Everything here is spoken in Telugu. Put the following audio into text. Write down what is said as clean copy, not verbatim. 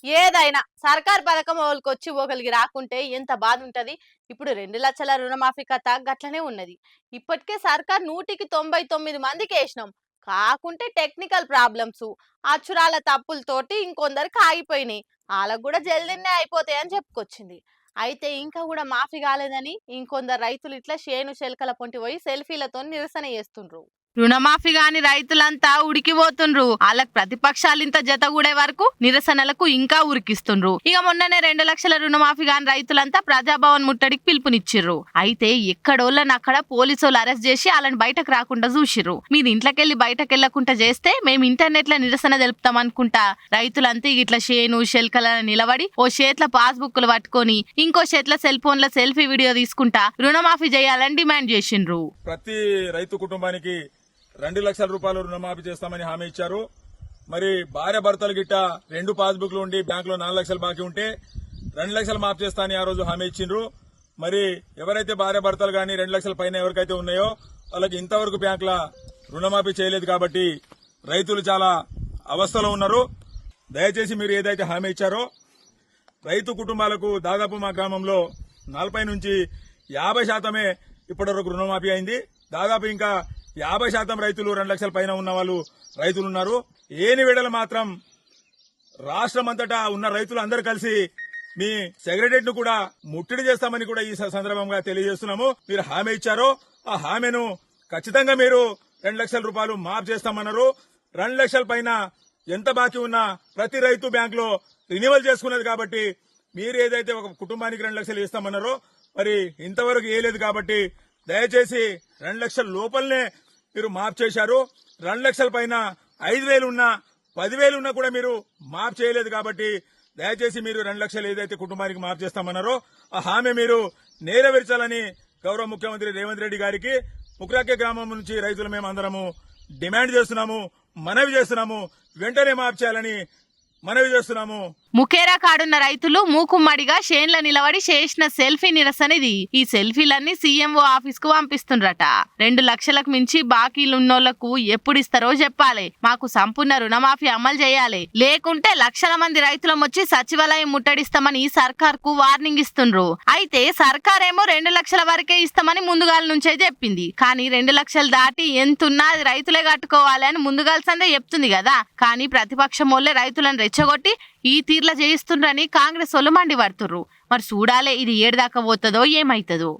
ఏదైనా సర్కార్ పథకం ఒకరికి ఒకరికి రాకుంటే ఎంత బాధ ఉంటది. ఇప్పుడు 2 లక్షల రుణమాఫీ కథ గట్లనే ఉన్నది. ఇప్పటికే సర్కార్ 199 మందికి వేసినాం. కాకుంటే టెక్నికల్ ప్రాబ్లమ్స్, అక్షరాల తప్పులతోటి ఇంకొందరికి ఆగిపోయినాయి. వాళ్ళకు కూడా జల్దీనే అయిపోతాయని చెప్పుకొచ్చింది. అయితే ఇంకా కూడా మాఫీ కాలేదని ఇంకొందరు రైతులు ఇట్లా చేను చెలకల పొంటి పోయి సెల్ఫీలతో నిరసన చేస్తుండ్రు. రుణమాఫీ గాని రైతులంతా ఉడికిపోతుండ్రు. వాళ్ళకి ప్రతిపక్షాలు ఇంత జతగూడే వరకు నిరసనలకు ఇంకా ఉరికిస్తుండ్రు. ఇక మొన్ననే 2 లక్షల రుణమాఫీ గాని రైతులంతా ప్రజాభవన్ ముట్టడికి పిలుపునిచ్చిర్రు. అయితే ఎక్కడోళ్ళని అక్కడ పోలీసులు అరెస్ట్ చేసి వాళ్ళని బయటకు రాకుండా చూసిర్రు. మీరు ఇంట్లోకెళ్లి బయటకు వెళ్లకుండా చేస్తే మేము ఇంటర్నెట్ లో నిరసన తెలుపుతాం అనుకుంటా రైతులంతా ఇట్లా షేను షెల్కల నిలబడి ఓ చేట్ల పాస్బుక్లు పట్టుకొని ఇంకో చేట్ల సెల్ ఫోన్ లో సెల్ఫీ వీడియో తీసుకుంటా రుణమాఫీ చేయాలని డిమాండ్ చేసిండ్రు. ప్రతి రైతు కుటుంబానికి 2 లక్షల రూపాయలు రుణమాఫీ చేస్తామని హామీ ఇచ్చారు. మరి భార్య భర్తలు గిట్ట 2 పాస్బుక్లు ఉండి బ్యాంకులో 4 లక్షలు బాకీ ఉంటే 2 లక్షలు మాఫీ చేస్తా ఆ రోజు హామీ ఇచ్చిండ్రు. మరి ఎవరైతే భార్య భర్తలు గాని 2 లక్షల పైన ఎవరికైతే ఉన్నాయో వాళ్ళకి ఇంతవరకు బ్యాంకుల రుణమాఫీ చేయలేదు కాబట్టి రైతులు చాలా అవస్థలో ఉన్నారు. దయచేసి మీరు ఏదైతే హామీ ఇచ్చారో రైతు కుటుంబాలకు దాదాపు మా గ్రామంలో 40 నుంచి 50% ఇప్పటివరకు రుణమాఫీ అయింది. దాదాపు ఇంకా 50% రైతులు 2 లక్షల పైన ఉన్న వాళ్ళు రైతులు ఉన్నారు. ఏని వేళలు మాత్రం రాష్ట్రం అంతటా ఉన్న రైతులు అందరూ కలిసి మీ సెక్రటరియట్ ను కూడా ముట్టడి చేస్తామని కూడా ఈ సందర్భంగా తెలియజేస్తున్నాము. మీరు హామీ ఇచ్చారో ఆ హామీను ఖచ్చితంగా మీరు 2 లక్షల రూపాయలు మాఫ్ చేస్తామన్నారు. 2 లక్షల పైన ఎంత బాకీ ఉన్నా ప్రతి రైతు బ్యాంక్ లో రినివల్ చేసుకున్నది కాబట్టి మీరు ఏదైతే ఒక కుటుంబానికి 2 లక్షలు ఇస్తామన్నారో మరి ఇంతవరకు ఏలేదు కాబట్టి దయచేసి 2 లక్షల లోపలనే మీరు మాఫ్ చేశారు. 2 లక్షల పైన 5,000 ఉన్నా 10,000 ఉన్నా కూడా మీరు మాఫ్ చేయలేదు కాబట్టి దయచేసి మీరు 2 లక్షలు ఏదైతే కుటుంబానికి మాఫ్ చేస్తామన్నారో ఆ హామీ మీరు నెరవేర్చాలని గౌరవ ముఖ్యమంత్రి రేవంత్ రెడ్డి గారికి ముక్రాకే గ్రామం నుంచి రైతులు మేము అందరము డిమాండ్ చేస్తున్నాము, మనవి చేస్తున్నాము. వెంటనే మాఫ్ చేయాలని మనవి చేస్తున్నాము. ముఖేరా కాడున్న రైతులు మూకుమ్మడిగా షేన్ల నిలబడి చేసిన సెల్ఫీ నిరసన ఇది. ఈ సెల్ఫీలన్నీ సీఎంఓ ఆఫీస్ కు పంపిస్తుండ్రట. 2 లక్షలకు మించి బాకీలున్నోళ్లకు ఎప్పుడు ఇస్తారో చెప్పాలి. మాకు సంపూర్ణ రుణమాఫీ అమలు చేయాలి, లేకుంటే లక్షల మంది రైతులం వచ్చి సచివాలయం ముట్టడిస్తామని సర్కార్ కు వార్నింగ్ ఇస్తుండ్రు. అయితే సర్కార్ ఏమో 2 లక్షల వరకే ఇస్తామని ముందుగాల నుంచే చెప్పింది. కానీ 2 లక్షలు దాటి ఎంతున్నా అది రైతులే కట్టుకోవాలి అని ముందుగాల్సిందే చెప్తుంది కదా. కానీ ప్రతిపక్షం వల్లే రైతులను రెచ్చగొట్టి ఈ తీర్ల చేయిస్తుండ్రని కాంగ్రెస్ వాళ్ళు మండిపడుతుర్రు. మరి చూడాలే ఇది ఏడు దాకా పోతుందో ఏమైతుందో.